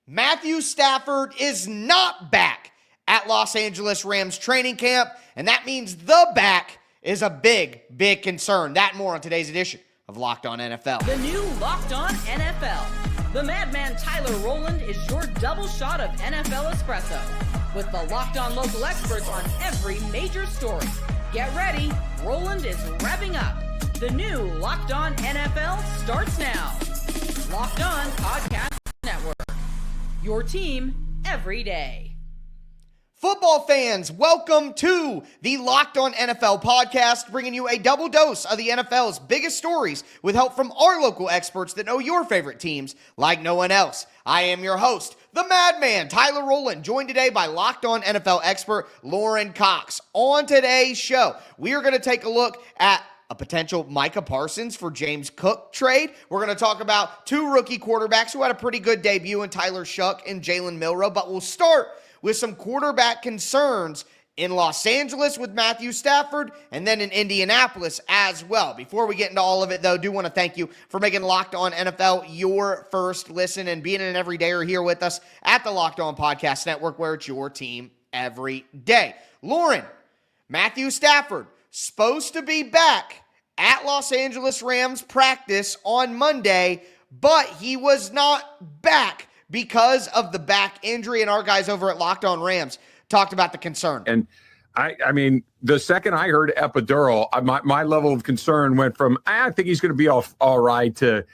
Matthew Stafford is not back at Los Angeles Rams training camp, and that means the back is a big, big concern. That and more on today's edition of Locked On NFL. The new Locked On NFL. The madman Tyler Rowland is your double shot of NFL espresso with the Locked On local experts on every major story. Get ready, Rowland is revving up. The new Locked On NFL starts now. Locked On Podcast Network. Your team every day. Football fans, welcome to the Locked On NFL podcast, bringing you a double dose of the NFL's biggest stories with help from our local experts that know your favorite teams like no one else. I am your host, the madman, Tyler Rowland, joined today by Locked On NFL expert Lauren Cox. On today's show, we are going to take a look at a potential Micah Parsons for James Cook trade. We're going to talk about two rookie quarterbacks who had a pretty good debut in Tyler Shough and Jalen Milroe, but we'll start with some quarterback concerns in Los Angeles with Matthew Stafford and then in Indianapolis as well. Before we get into all of it, though, I do want to thank you for making Locked On NFL your first listen and being an everydayer here with us at the Locked On Podcast Network, where it's your team every day. Lauren, Matthew Stafford, supposed to be back at Los Angeles Rams practice on Monday, but he was not back because of the back injury, and our guys over at Locked On Rams talked about the concern. And I mean, the second I heard epidural, my level of concern went from, I think he's going to be all right, to,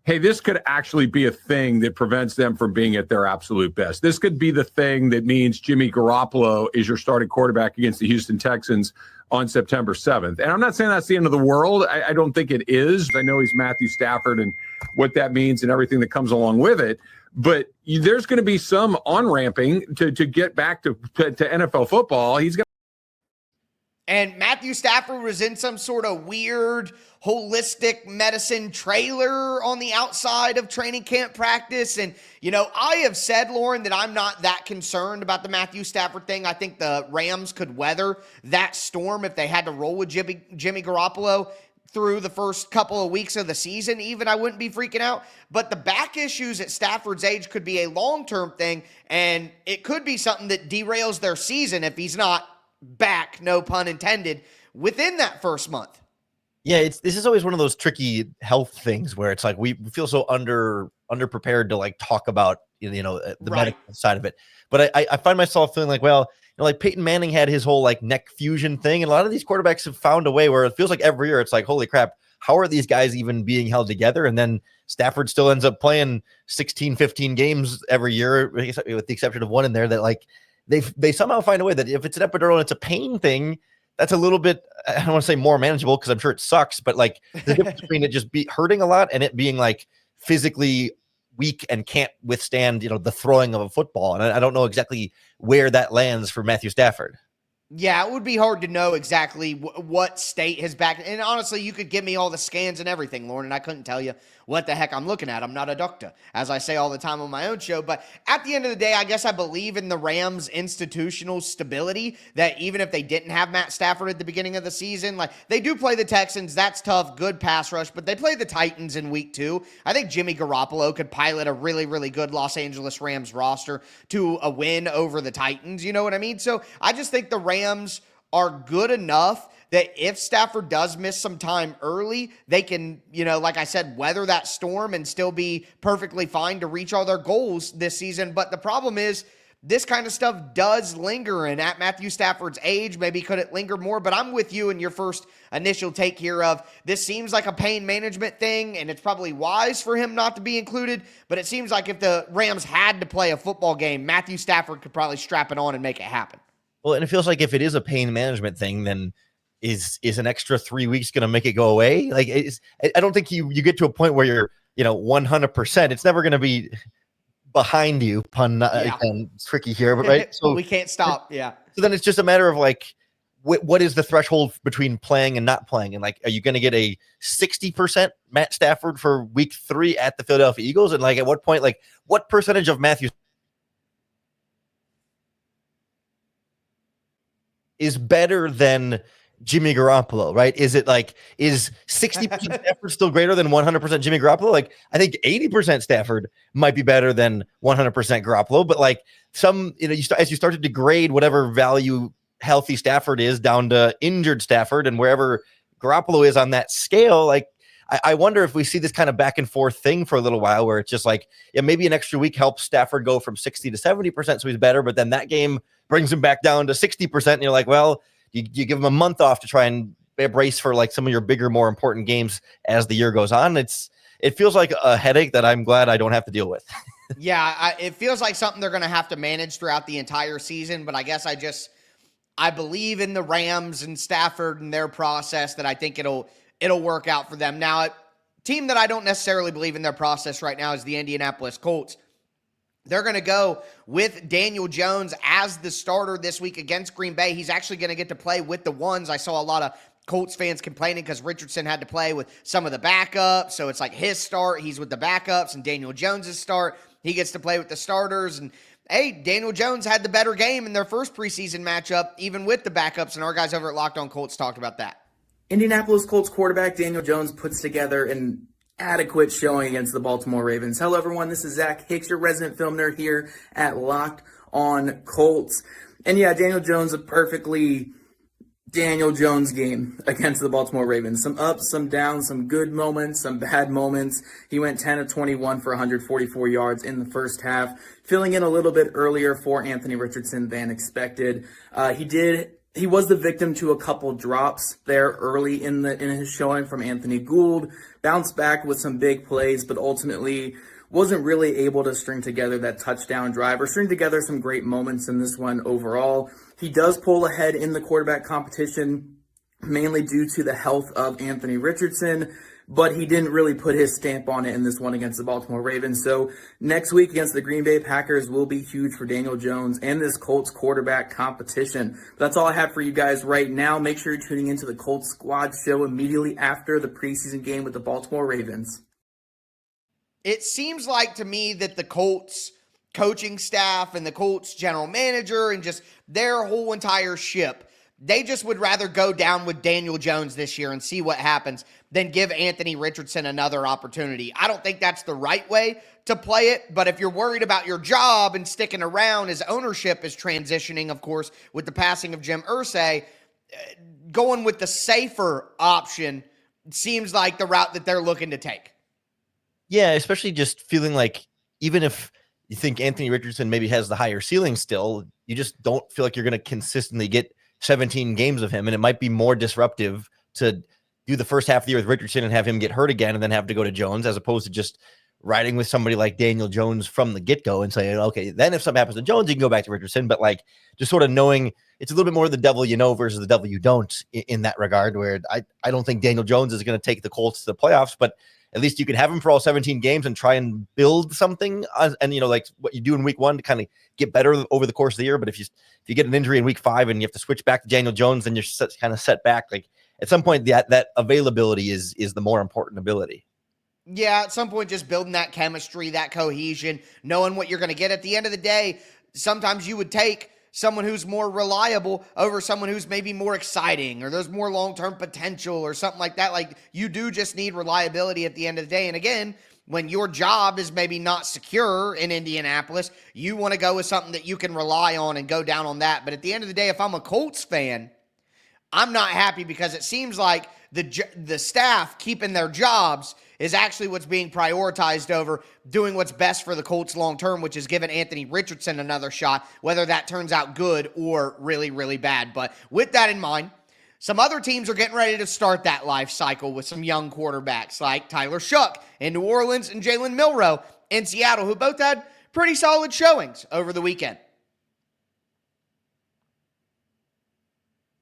hey, this could actually be a thing that prevents them from being at their absolute best. This could be the thing that means Jimmy Garoppolo is your starting quarterback against the Houston Texans on September 7th. And I'm not saying that's the end of the world. I don't think it is. I know he's Matthew Stafford and what that means and everything that comes along with it. But there's going to be some on-ramping to get back to NFL football. And Matthew Stafford was in some sort of weird holistic medicine trailer on the outside of training camp practice. And, you know, I have said, Lauren, that I'm not that concerned about the Matthew Stafford thing. I think the Rams could weather that storm if they had to roll with Jimmy Garoppolo through the first couple of weeks of the season. Even I wouldn't be freaking out. But the back issues at Stafford's age could be a long-term thing, and it could be something that derails their season if he's not back, no pun intended, within that first month. Yeah, this is always one of those tricky health things where it's like we feel so underprepared to like talk about the medical side of it. But I find myself feeling like, well, like Peyton Manning had his whole like neck fusion thing, and a lot of these quarterbacks have found a way where it feels like every year it's like, holy crap, how are these guys even being held together? And then Stafford still ends up playing 16, 15 games every year, with the exception of one in there that like they somehow find a way that if it's an epidural and it's a pain thing, that's a little bit, I don't want to say more manageable because I'm sure it sucks, but like the difference between it just be hurting a lot and it being like physically weak and can't withstand, the throwing of a football. And I don't know exactly where that lands for Matthew Stafford. Yeah, it would be hard to know exactly what state his back. And honestly, you could give me all the scans and everything, Lauren, and I couldn't tell you what the heck I'm looking at. I'm not a doctor, as I say all the time on my own show. But at the end of the day, I guess I believe in the Rams' institutional stability, that even if they didn't have Matt Stafford at the beginning of the season, like they do play the Texans, that's tough, good pass rush, but they play the Titans in week 2. I think Jimmy Garoppolo could pilot a really, really good Los Angeles Rams roster to a win over the Titans. You know what I mean? So I just think the Rams are good enough that if Stafford does miss some time early, they can, like I said, weather that storm and still be perfectly fine to reach all their goals this season. But the problem is this kind of stuff does linger, and at Matthew Stafford's age, maybe could it linger more? But I'm with you in your first initial take here of this seems like a pain management thing, and it's probably wise for him not to be included. But it seems like if the Rams had to play a football game, Matthew Stafford could probably strap it on and make it happen. Well, and it feels like if it is a pain management thing, then is an extra 3 weeks going to make it go away? Like, I don't think you get to a point where you're, 100%. It's never going to be behind you, pun tricky here, but right. So we can't stop. Yeah. So then it's just a matter of like, what is the threshold between playing and not playing? And like, are you going to get a 60% Matt Stafford for week 3 at the Philadelphia Eagles? And like, at what point, like what percentage of Matthew is better than Jimmy Garoppolo, right? Is 60% Stafford still greater than 100% Jimmy Garoppolo? Like, I think 80% Stafford might be better than 100% Garoppolo, but like as you start to degrade whatever value healthy Stafford is down to injured Stafford and wherever Garoppolo is on that scale, like, I wonder if we see this kind of back and forth thing for a little while where it's just like, yeah, maybe an extra week helps Stafford go from 60 to 70%, so he's better, but then that game brings him back down to 60%, and you're like, well, you give him a month off to try and brace for like some of your bigger, more important games as the year goes on. It feels like a headache that I'm glad I don't have to deal with. Yeah, it feels like something they're going to have to manage throughout the entire season, but I guess I believe in the Rams and Stafford and their process that I think it'll work out for them. Now, a team that I don't necessarily believe in their process right now is the Indianapolis Colts. They're going to go with Daniel Jones as the starter this week against Green Bay. He's actually going to get to play with the ones. I saw a lot of Colts fans complaining because Richardson had to play with some of the backups. So it's like his start, he's with the backups, and Daniel Jones's start, he gets to play with the starters. And hey, Daniel Jones had the better game in their first preseason matchup, even with the backups, and our guys over at Locked On Colts talked about that. Indianapolis Colts quarterback Daniel Jones puts together an adequate showing against the Baltimore Ravens. Hello, everyone. This is Zach Hicks, your resident film nerd here at Locked On Colts. And yeah, Daniel Jones, a perfectly Daniel Jones game against the Baltimore Ravens. Some ups, some downs, some good moments, some bad moments. He went 10 of 21 for 144 yards in the first half, filling in a little bit earlier for Anthony Richardson than expected. He was the victim to a couple drops there early in his showing from Anthony Gould. Bounced back with some big plays, but ultimately wasn't really able to string together that touchdown drive or string together some great moments in this one overall. He does pull ahead in the quarterback competition, mainly due to the health of Anthony Richardson, but he didn't really put his stamp on it in this one against the Baltimore Ravens. So next week against the Green Bay Packers will be huge for Daniel Jones and this Colts quarterback competition. That's all I have for you guys right now. Make sure you're tuning into the Colts Squad show immediately after the preseason game with the Baltimore Ravens. It seems like to me that the Colts coaching staff and the Colts general manager and just their whole entire ship, they just would rather go down with Daniel Jones this year and see what happens than give Anthony Richardson another opportunity. I don't think that's the right way to play it, but if you're worried about your job and sticking around as ownership is transitioning, of course, with the passing of Jim Irsay, going with the safer option seems like the route that they're looking to take. Yeah, especially just feeling like even if you think Anthony Richardson maybe has the higher ceiling still, you just don't feel like you're going to consistently get 17 games of him. And it might be more disruptive to do the first half of the year with Richardson and have him get hurt again and then have to go to Jones, as opposed to just riding with somebody like Daniel Jones from the get-go and saying, okay, then if something happens to Jones, you can go back to Richardson. But like just sort of knowing it's a little bit more the devil you know versus the devil you don't in that regard, where I don't think Daniel Jones is going to take the Colts to the playoffs, but at least you can have him for all 17 games and try and build something. And, you know, like what you do in week one to kind of get better over the course of the year. But if you get an injury in week 5 and you have to switch back to Daniel Jones, then you're kind of set back. Like at some point that availability is the more important ability. Yeah, at some point, just building that chemistry, that cohesion, knowing what you're going to get at the end of the day. Sometimes you would take someone who's more reliable over someone who's maybe more exciting or there's more long-term potential or something like that. Like you do just need reliability at the end of the day. And again, when your job is maybe not secure in Indianapolis, you want to go with something that you can rely on and go down on that. But at the end of the day, if I'm a Colts fan, I'm not happy because it seems like the staff keeping their jobs is actually what's being prioritized over doing what's best for the Colts long-term, which is giving Anthony Richardson another shot, whether that turns out good or really, really bad. But with that in mind, some other teams are getting ready to start that life cycle with some young quarterbacks like Tyler Shough in New Orleans and Jalen Milroe in Seattle, who both had pretty solid showings over the weekend.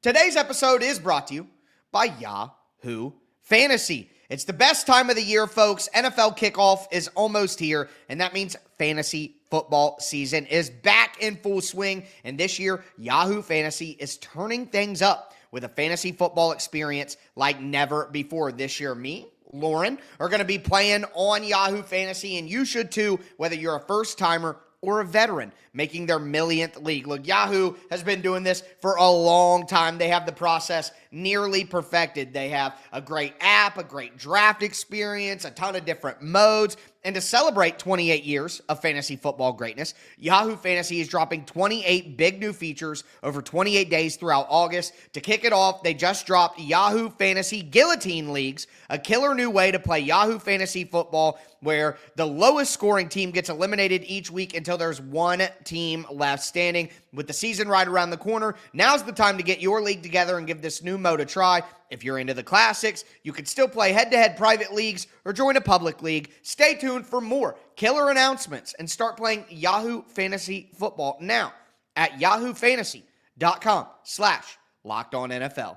Today's episode is brought to you by Yahoo Fantasy. It's the best time of the year, folks. NFL kickoff is almost here, and that means fantasy football season is back in full swing. And this year, Yahoo Fantasy is turning things up with a fantasy football experience like never before. This year, me, Lauren, are going to be playing on Yahoo Fantasy, and you should too, whether you're a first-timer or a veteran making their millionth league. Look, Yahoo has been doing this for a long time. They have the process nearly perfected. They have a great app, a great draft experience, a ton of different modes. And to celebrate 28 years of fantasy football greatness, Yahoo Fantasy is dropping 28 big new features over 28 days throughout August. To kick it off, they just dropped Yahoo Fantasy Guillotine Leagues, a killer new way to play Yahoo Fantasy football where the lowest scoring team gets eliminated each week until there's one team left standing. With the season right around the corner, now's the time to get your league together and give this new mode a try. If you're into the classics, you can still play head-to-head private leagues or join a public league. Stay tuned for more killer announcements and start playing Yahoo Fantasy Football now at yahoofantasy.com/LockedOnNFL.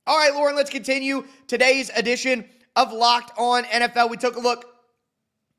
All right, Lauren, let's continue today's edition of Locked On NFL. We took a look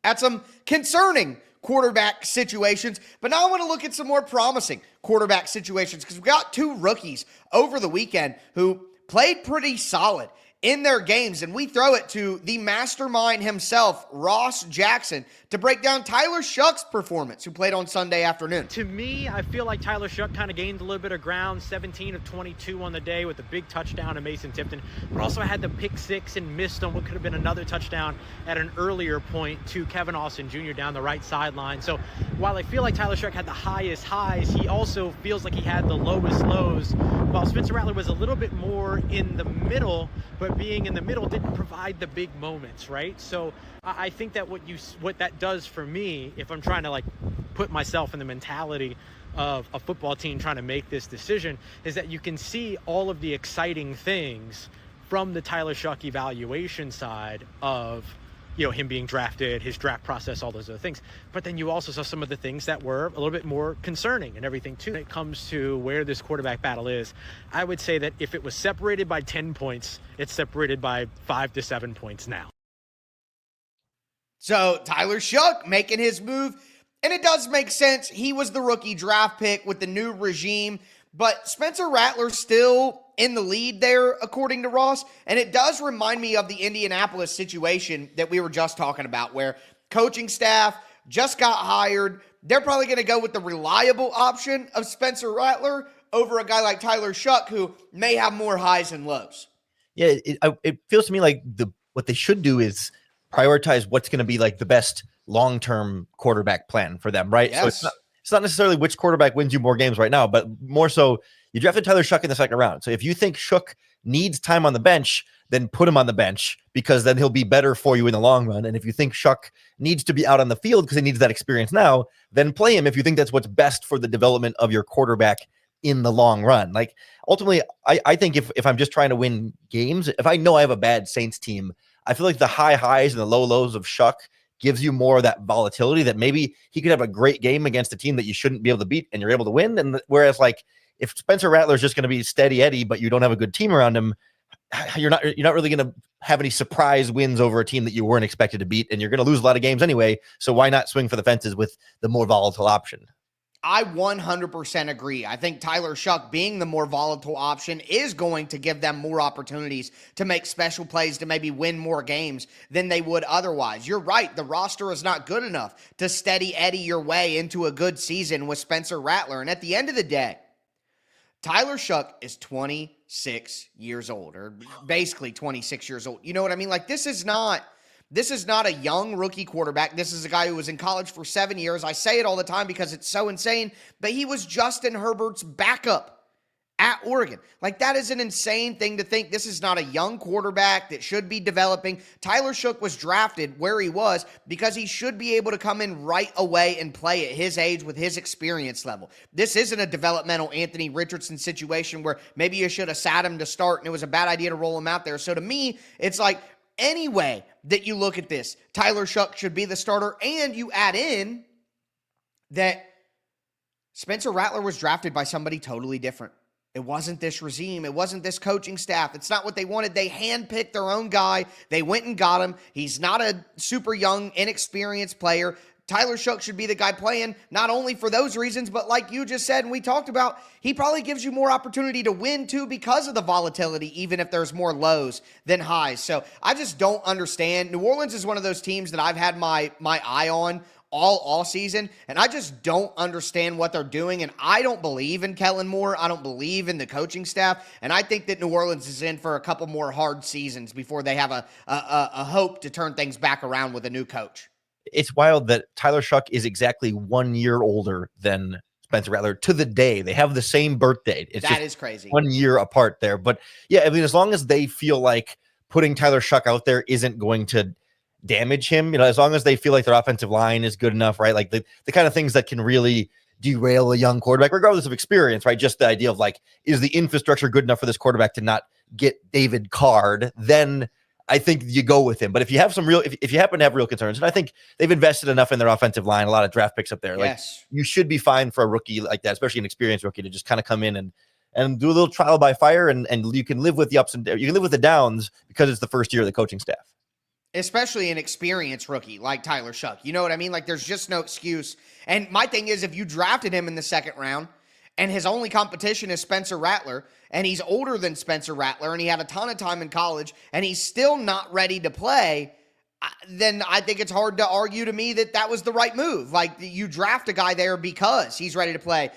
at some concerning quarterback situations, but now I want to look at some more promising quarterback situations because we got two rookies over the weekend who played pretty solid in their games, and we throw it to the mastermind himself, Ross Jackson, to break down Tyler Shough's performance, who played on Sunday afternoon. To me, I feel like Tyler Shough kind of gained a little bit of ground, 17 of 22 on the day with a big touchdown to Mason Tipton, but also had the pick six and missed on what could have been another touchdown at an earlier point to Kevin Austin Jr. down the right sideline. So while I feel like Tyler Shough had the highest highs, he also feels like he had the lowest lows, while Spencer Rattler was a little bit more in the middle, but being in the middle didn't provide the big moments, right? So I think that what that does for me, if I'm trying to like put myself in the mentality of a football team trying to make this decision, is that you can see all of the exciting things from the Tyler Shough evaluation side of, you know, him being drafted, his draft process, all those other things. But then you also saw some of the things that were a little bit more concerning and everything too. When it comes to where this quarterback battle is, I would say that if it was separated by 10 points, it's separated by 5 to 7 points now. So Tyler Shough making his move, and it does make sense. He was the rookie draft pick with the new regime, but Spencer Rattler still in the lead there, according to Ross. And it does remind me of the Indianapolis situation that we were just talking about, where coaching staff just got hired. They're probably going to go with the reliable option of Spencer Rattler over a guy like Tyler Shough, who may have more highs and lows. Yeah, it feels to me like what they should do is prioritize what's going to be like the best long-term quarterback plan for them, right? Yes. So it's not necessarily which quarterback wins you more games right now, but more so you drafted Tyler Shough in the second round. So if you think Shough needs time on the bench, then put him on the bench because then he'll be better for you in the long run. And if you think Shough needs to be out on the field because he needs that experience now, then play him if you think that's what's best for the development of your quarterback in the long run. Like ultimately, I think if I'm just trying to win games, if I know I have a bad Saints team, I feel like the high highs and the low lows of Shough gives you more of that volatility that maybe he could have a great game against a team that you shouldn't be able to beat and you're able to win. And whereas like if Spencer Rattler is just going to be steady Eddie, but you don't have a good team around him, you're not really going to have any surprise wins over a team that you weren't expected to beat, and you're going to lose a lot of games anyway. So why not swing for the fences with the more volatile option? I 100% agree. I think Tyler Shough being the more volatile option is going to give them more opportunities to make special plays to maybe win more games than they would otherwise. You're right. The roster is not good enough to steady Eddie your way into a good season with Spencer Rattler. And at the end of the day, Tyler Shough is 26 years old, or basically 26 years old. You know what I mean? Like, this is not a young rookie quarterback. This is a guy who was in college for 7 years. I say it all the time because it's so insane, but he was Justin Herbert's backup at Oregon. Like, that is an insane thing to think. This is not a young quarterback that should be developing. Tyler Shough was drafted where he was because he should be able to come in right away and play at his age with his experience level. This isn't a developmental Anthony Richardson situation where maybe you should have sat him to start and it was a bad idea to roll him out there. So to me, it's like, any way that you look at this, Tyler Shough should be the starter, and you add in that Spencer Rattler was drafted by somebody totally different. It wasn't this regime. It wasn't this coaching staff. It's not what they wanted. They handpicked their own guy. They went and got him. He's not a super young, inexperienced player. Tyler Shough should be the guy playing, not only for those reasons, but like you just said and we talked about, he probably gives you more opportunity to win too because of the volatility, even if there's more lows than highs. So I just don't understand. New Orleans is one of those teams that I've had my eye on all season, and I just don't understand what they're doing, and I don't believe in Kellen Moore. I don't believe in the coaching staff, and I think that New Orleans is in for a couple more hard seasons before they have a hope to turn things back around with a new coach. It's wild that Tyler Shough is exactly 1 year older than Spencer Rattler to the day. They have the same birth date. That is crazy. 1 year apart there. But yeah, I mean, as long as they feel like putting Tyler Shough out there isn't going to damage him, as long as they feel like their offensive line is good enough, right? Like the kind of things that can really derail a young quarterback, regardless of experience, right? Just the idea of like, is the infrastructure good enough for this quarterback to not get David Carr'd? Then I think you go with him. But if you have if you happen to have real concerns, and I think they've invested enough in their offensive line, a lot of draft picks up there, like you should be fine for a rookie like that, especially an experienced rookie, to just kind of come in and do a little trial by fire, and you can live with the ups and you can live with the downs because it's the first year of the coaching staff. Especially an experienced rookie like Tyler Shough. You know what I mean? Like, there's just no excuse. And my thing is, if you drafted him in the second round and his only competition is Spencer Rattler, and he's older than Spencer Rattler, and he had a ton of time in college, and he's still not ready to play, then I think it's hard to argue to me that that was the right move. Like, you draft a guy there because he's ready to play.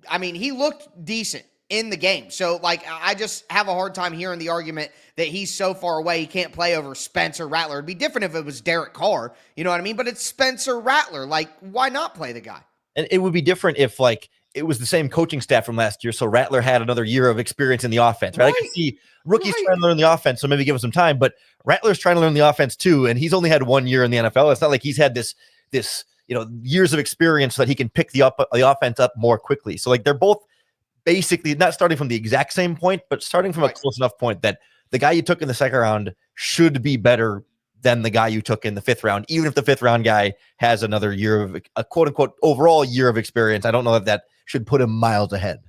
I mean, he looked decent in the game. So, like, I just have a hard time hearing the argument that he's so far away he can't play over Spencer Rattler. It'd be different if it was Derek Carr, you know what I mean? But it's Spencer Rattler. Like, why not play the guy? And it would be different if, like, it was the same coaching staff from last year, so Rattler had another year of experience in the offense, right? I can see rookies trying to learn the offense, so maybe give him some time, but Rattler's trying to learn the offense too, and he's only had 1 year in the NFL. It's not like he's had this years of experience so that he can pick the offense up more quickly. So, like, they're both basically not starting from the exact same point, but starting from a close enough point that the guy you took in the second round should be better than the guy you took in the fifth round, even if the fifth round guy has another year of a quote unquote overall year of experience. I don't know if that should put him miles ahead.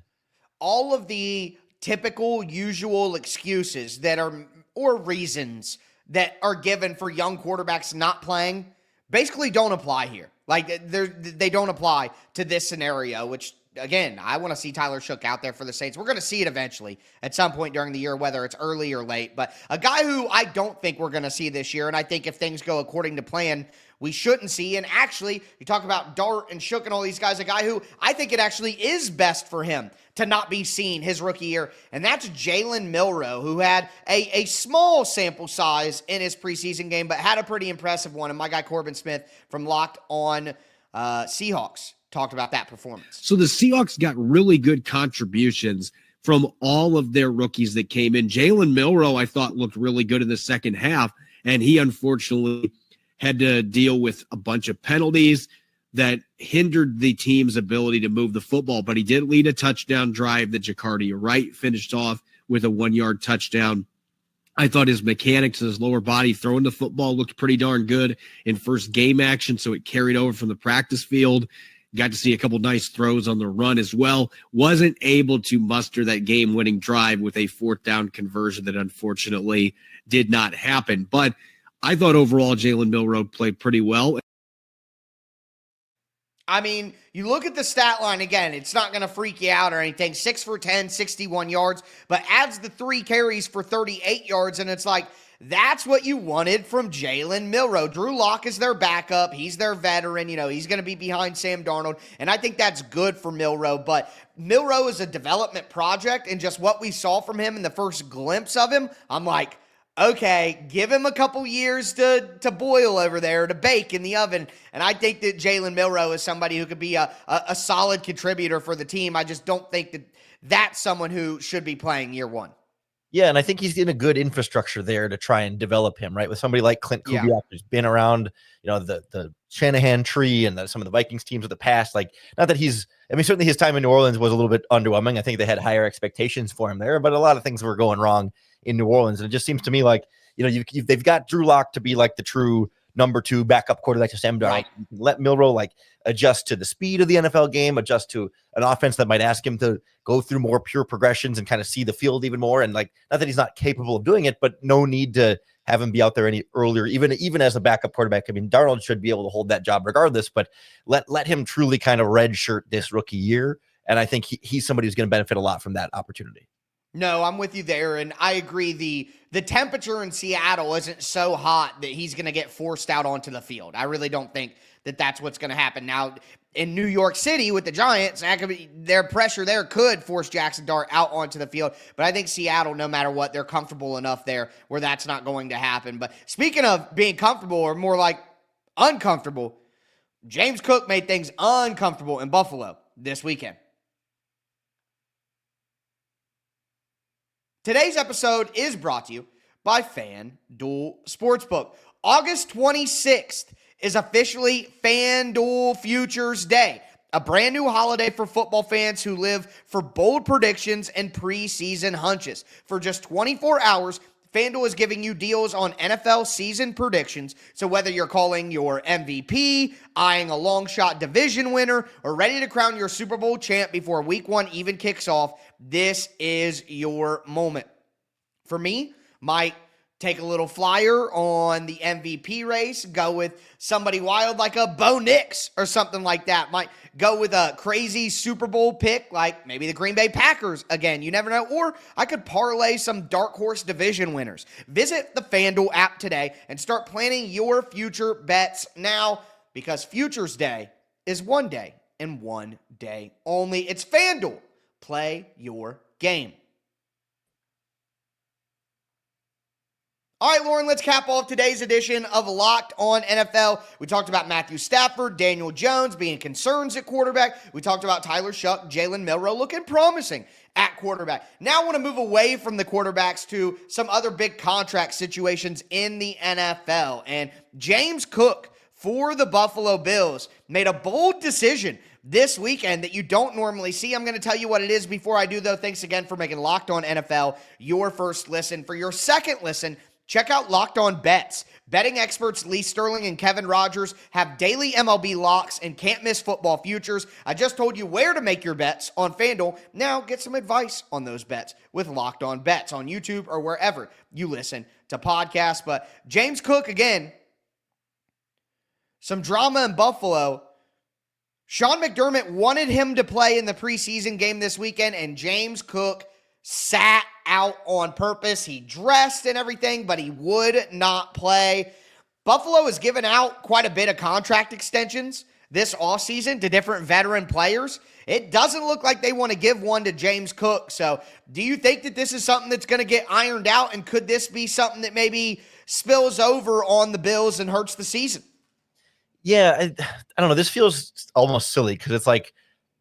All of the typical usual excuses that are, or reasons that are given for young quarterbacks not playing basically don't apply here. Like, they don't apply to this scenario, which, again, I want to see Tyler Shough out there for the Saints. We're going to see it eventually at some point during the year, whether it's early or late. But a guy who I don't think we're going to see this year, and I think if things go according to plan, we shouldn't see. And actually, you talk about Dart and Shough and all these guys, a guy who I think it actually is best for him to not be seen his rookie year, and that's Jalen Milroe, who had a small sample size in his preseason game, but had a pretty impressive one. And my guy Corbin Smith from Locked On Seahawks talked about that performance. So the Seahawks got really good contributions from all of their rookies that came in. Jalen Milroe, I thought, looked really good in the second half, and he unfortunately had to deal with a bunch of penalties that hindered the team's ability to move the football, but he did lead a touchdown drive that Jacardi Wright finished off with a 1-yard touchdown. I thought his mechanics, his lower body, throwing the football looked pretty darn good in first game action, so it carried over from the practice field. Got to see a couple nice throws on the run as well. Wasn't able to muster that game-winning drive with a fourth down conversion that unfortunately did not happen. But I thought overall Jalen Milroe played pretty well. I mean, you look at the stat line again, it's not going to freak you out or anything. 6 for 10, 61 yards, but adds the 3 carries for 38 yards, and it's like, that's what you wanted from Jalen Milroe. Drew Lock is their backup. He's their veteran. He's going to be behind Sam Darnold, and I think that's good for Milroe. But Milroe is a development project, and just what we saw from him in the first glimpse of him, I'm like, okay, give him a couple years to boil over there, to bake in the oven. And I think that Jalen Milroe is somebody who could be a solid contributor for the team. I just don't think that that's someone who should be playing year one. Yeah, and I think he's in a good infrastructure there to try and develop him, right? With somebody like Clint Kubiak, who's been around, the Shanahan tree and some of the Vikings teams of the past. Like, not that certainly his time in New Orleans was a little bit underwhelming. I think they had higher expectations for him there, but a lot of things were going wrong in New Orleans. And it just seems to me like, they've got Drew Lock to be like the true number 2 backup quarterback to Sam Darnold. Right. You can let Milroe like adjust to the speed of the NFL game, adjust to an offense that might ask him to go through more pure progressions and kind of see the field even more. And like, not that he's not capable of doing it, but no need to have him be out there any earlier, even as a backup quarterback. I mean, Darnold should be able to hold that job regardless, but let him truly kind of redshirt this rookie year. And I think he's somebody who's going to benefit a lot from that opportunity. No, I'm with you there, and I agree. The temperature in Seattle isn't so hot that he's going to get forced out onto the field. I really don't think that that's what's going to happen. Now, in New York City with the Giants, their pressure there could force Jackson Dart out onto the field, but I think Seattle, no matter what, they're comfortable enough there where that's not going to happen. But speaking of being comfortable, or more like uncomfortable, James Cook made things uncomfortable in Buffalo this weekend. Today's episode is brought to you by FanDuel Sportsbook. August 26th is officially FanDuel Futures Day, a brand new holiday for football fans who live for bold predictions and preseason hunches. For just 24 hours, FanDuel is giving you deals on NFL season predictions. So whether you're calling your MVP, eyeing a long shot division winner, or ready to crown your Super Bowl champ before week 1 even kicks off, this is your moment. For me, might take a little flyer on the MVP race, go with somebody wild like a Bo Nix or something like that. Might go with a crazy Super Bowl pick like maybe the Green Bay Packers again. You never know. Or I could parlay some dark horse division winners. Visit the FanDuel app today and start planning your future bets now, because Futures Day is one day and one day only. It's FanDuel. Play your game. All right, Lauren, let's cap off today's edition of Locked On NFL. We talked about Matthew Stafford, Daniel Jones being concerns at quarterback. We talked about Tyler Shough, Jalen, Milroe looking promising at quarterback. Now I want to move away from the quarterbacks to some other big contract situations in the NFL. And James Cook for the Buffalo Bills made a bold decision this weekend that you don't normally see. I'm going to tell you what it is before I do, though. Thanks again for making Locked On NFL your first listen. For your second listen, check out Locked On Bets. Betting experts Lee Sterling and Kevin Rogers have daily MLB locks and can't miss football futures. I just told you where to make your bets on FanDuel. Now get some advice on those bets with Locked On Bets on YouTube or wherever you listen to podcasts. But James Cook, again, some drama in Buffalo. Sean McDermott wanted him to play in the preseason game this weekend, and James Cook sat out on purpose. He dressed and everything, but he would not play. Buffalo has given out quite a bit of contract extensions this offseason to different veteran players. It doesn't look like they want to give one to James Cook. So do you think that this is something that's going to get ironed out, and could this be something that maybe spills over on the Bills and hurts the season? Yeah, I don't know. This feels almost silly because it's like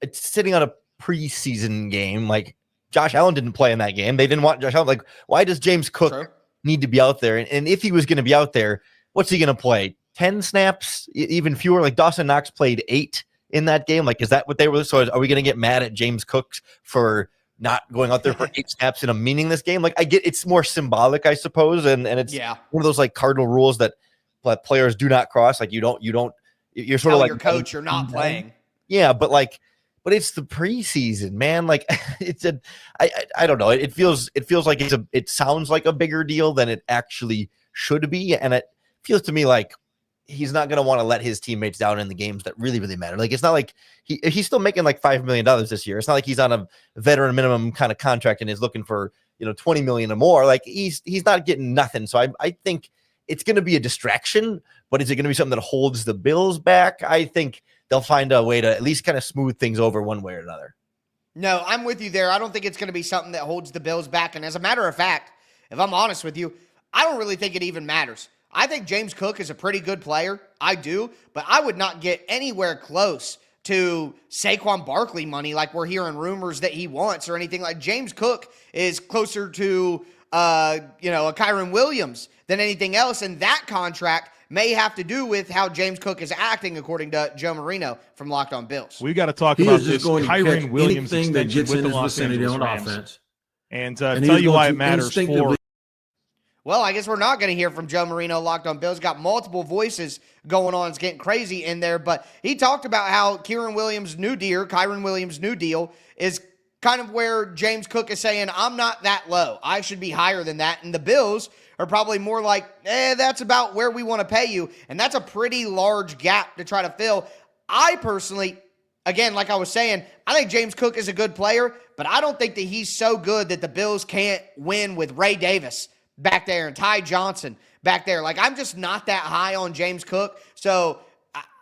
it's sitting on a preseason game. Like Josh Allen didn't play in that game. They didn't want Josh Allen. Like, why does James Cook need to be out there? And if he was going to be out there, what's he going to play? 10 snaps, even fewer? Like Dawson Knox played 8 in that game. Like, is that what they were? So are we going to get mad at James Cook for not going out there for 8 snaps in a meaningless game? Like, I get it's more symbolic, I suppose. And it's one of those like cardinal rules that players do not cross. Like you're sort of like your coach, you're not playing. Yeah. But it's the preseason, man. Like I don't know. It feels like it sounds like a bigger deal than it actually should be. And it feels to me like he's not going to want to let his teammates down in the games that really, really matter. Like, it's not like he's still making like $5 million this year. It's not like he's on a veteran minimum kind of contract and is looking for, $20 million or more. Like he's not getting nothing. So I think it's going to be a distraction, but is it going to be something that holds the Bills back? I think they'll find a way to at least kind of smooth things over one way or another. No, I'm with you there. I don't think it's going to be something that holds the Bills back. And as a matter of fact, if I'm honest with you, I don't really think it even matters. I think James Cook is a pretty good player. I do, but I would not get anywhere close to Saquon Barkley money like we're hearing rumors that he wants or anything. Like James Cook is closer to a Kyron Williams than anything else, and that contract may have to do with how James Cook is acting, according to Joe Marino from Locked On Bills. We got to talk about this Kyron Williams extension that gets with in the his Los vicinity Angeles on Rams. offense. And tell you why it matters for Well, I guess we're not going to hear from Joe Marino, Locked On Bills. Got multiple voices going on. It's getting crazy in there. But he talked about how Kyren Williams' new deal is kind of where James Cook is saying, I'm not that low. I should be higher than that. And the Bills are probably more like, that's about where we want to pay you. And that's a pretty large gap to try to fill. I personally, again, like I was saying, I think James Cook is a good player, but I don't think that he's so good that the Bills can't win with Ray Davis back there and Ty Johnson back there. Like, I'm just not that high on James Cook. So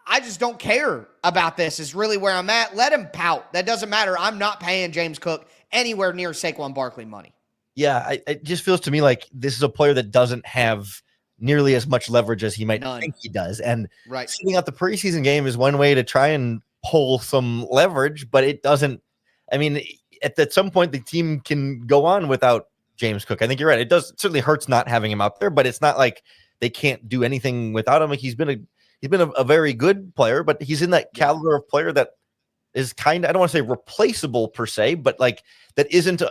I just don't care about this is really where I'm at. Let him pout. That doesn't matter. I'm not paying James Cook anywhere near Saquon Barkley money. Yeah, it just feels to me like this is a player that doesn't have nearly as much leverage as he might think he does. And sitting out the preseason game is one way to try and pull some leverage, but it doesn't. I mean, at some point, the team can go on without James Cook. I think you're right. It certainly hurts not having him out there, but it's not like they can't do anything without him. Like he's been a very good player, but he's in that caliber of player that is kind of, I don't want to say replaceable per se, but like that isn't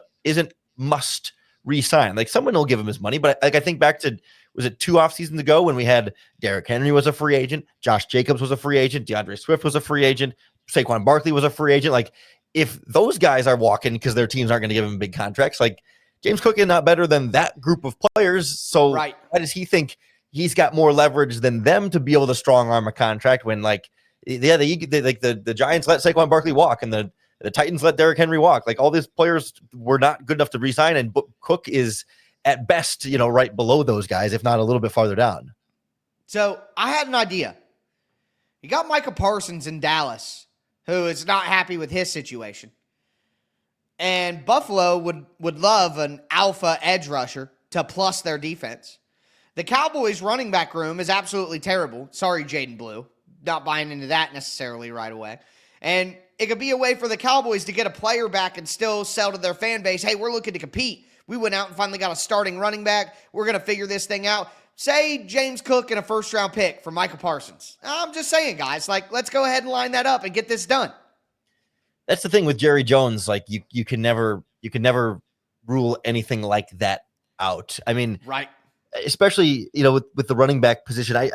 must re-sign. Like someone will give him his money, but like I think back to, was it 2 off seasons ago when we had Derrick Henry was a free agent, Josh Jacobs was a free agent, DeAndre Swift was a free agent, Saquon Barkley was a free agent. Like if those guys are walking because their teams aren't going to give him big contracts, like James Cook is not better than that group of players. So why does he think he's got more leverage than them to be able to strong arm a contract when like, the Giants let Saquon Barkley walk and the Titans let Derrick Henry walk. Like all these players were not good enough to re-sign, and Cook is at best, right below those guys, if not a little bit farther down. So I had an idea. You got Micah Parsons in Dallas, who is not happy with his situation. And Buffalo would love an alpha edge rusher to plus their defense. The Cowboys running back room is absolutely terrible. Sorry, Jaden Blue. Not buying into that necessarily right away. And it could be a way for the Cowboys to get a player back and still sell to their fan base, hey, we're looking to compete. We went out and finally got a starting running back. We're going to figure this thing out. Say James Cook and a first-round pick for Micah Parsons. I'm just saying, guys, like, let's go ahead and line that up and get this done. That's the thing with Jerry Jones. Like you can never rule anything like that out. I mean, especially, with the running back position,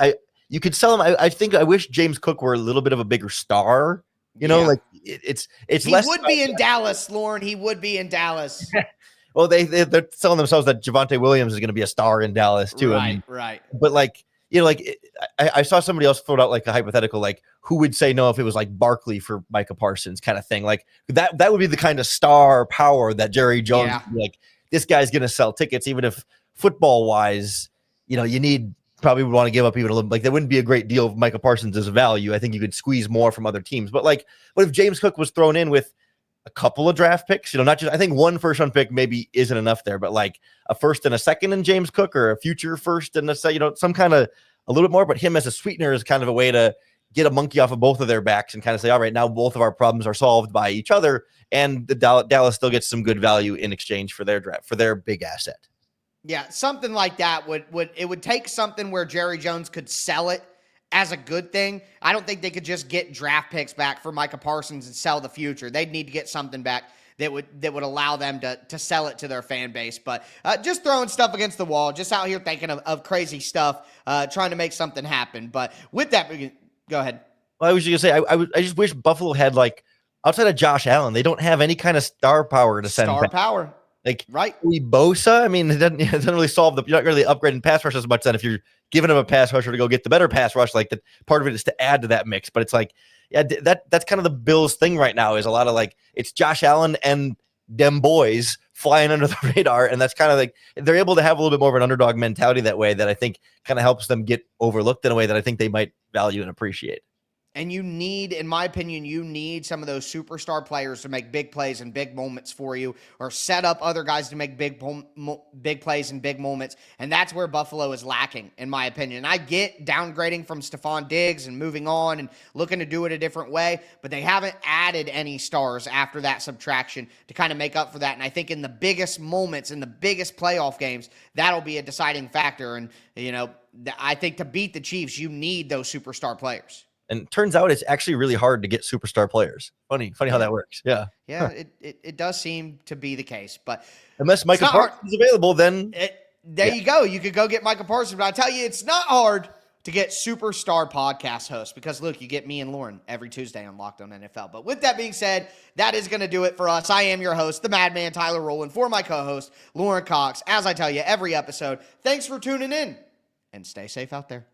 you could sell him. I think I wish James Cook were a little bit of a bigger star. Like it's he less. He would be in Dallas, Lauren. He would be in Dallas. Well, they're telling themselves that Javonte Williams is going to be a star in Dallas too. Right. But I saw somebody else throw out like a hypothetical, like who would say no if it was like Barkley for Micah Parsons kind of thing. Like that would be the kind of star power that Jerry Jones would be like, this guy's going to sell tickets, even if football wise, you probably would want to give up even a little, like that wouldn't be a great deal of Micah Parsons' value. I think you could squeeze more from other teams. But like, what if James Cook was thrown in with a couple of draft picks, not just, I think one first-round pick maybe isn't enough there, but like a first and a second in James Cook or a future first and some kind of a little bit more, but him as a sweetener is kind of a way to get a monkey off of both of their backs and kind of say, all right, now both of our problems are solved by each other. And the Dallas still gets some good value in exchange for their draft, for their big asset. Yeah, something like that would take something where Jerry Jones could sell it as a good thing. I don't think they could just get draft picks back for Micah Parsons and sell the future. They'd need to get something back that would allow them to sell it to their fan base. But just throwing stuff against the wall, just out here thinking of crazy stuff, trying to make something happen. But with that, go ahead. Well, I was just going to say, I just wish Buffalo had, like, outside of Josh Allen, they don't have any kind of star power to send back. Power. Like, Bosa, I mean, it doesn't really solve you're not really upgrading pass rush as much then if you're giving him a pass rusher to go get the better pass rush. Like, that part of it is to add to that mix. But it's like, yeah, that's kind of the Bills thing right now is a lot of like, it's Josh Allen and them boys flying under the radar. And that's kind of like, they're able to have a little bit more of an underdog mentality that way that I think kind of helps them get overlooked in a way that I think they might value and appreciate. And you need, in my opinion, some of those superstar players to make big plays and big moments for you, or set up other guys to make big plays and big moments. And that's where Buffalo is lacking, in my opinion. And I get downgrading from Stephon Diggs and moving on and looking to do it a different way, but they haven't added any stars after that subtraction to kind of make up for that. And I think in the biggest moments, in the biggest playoff games, that'll be a deciding factor. And, I think to beat the Chiefs, you need those superstar players. And it turns out it's actually really hard to get superstar players. Funny how that works. Yeah. Yeah, it does seem to be the case. But unless Micah Parsons is available, then there you go. You could go get Micah Parsons. But I tell you, it's not hard to get superstar podcast hosts because, look, you get me and Lauren every Tuesday on Locked On NFL. But with that being said, that is going to do it for us. I am your host, the Madman Tyler Rowland, for my co-host, Lauren Cox. As I tell you every episode, thanks for tuning in, and stay safe out there.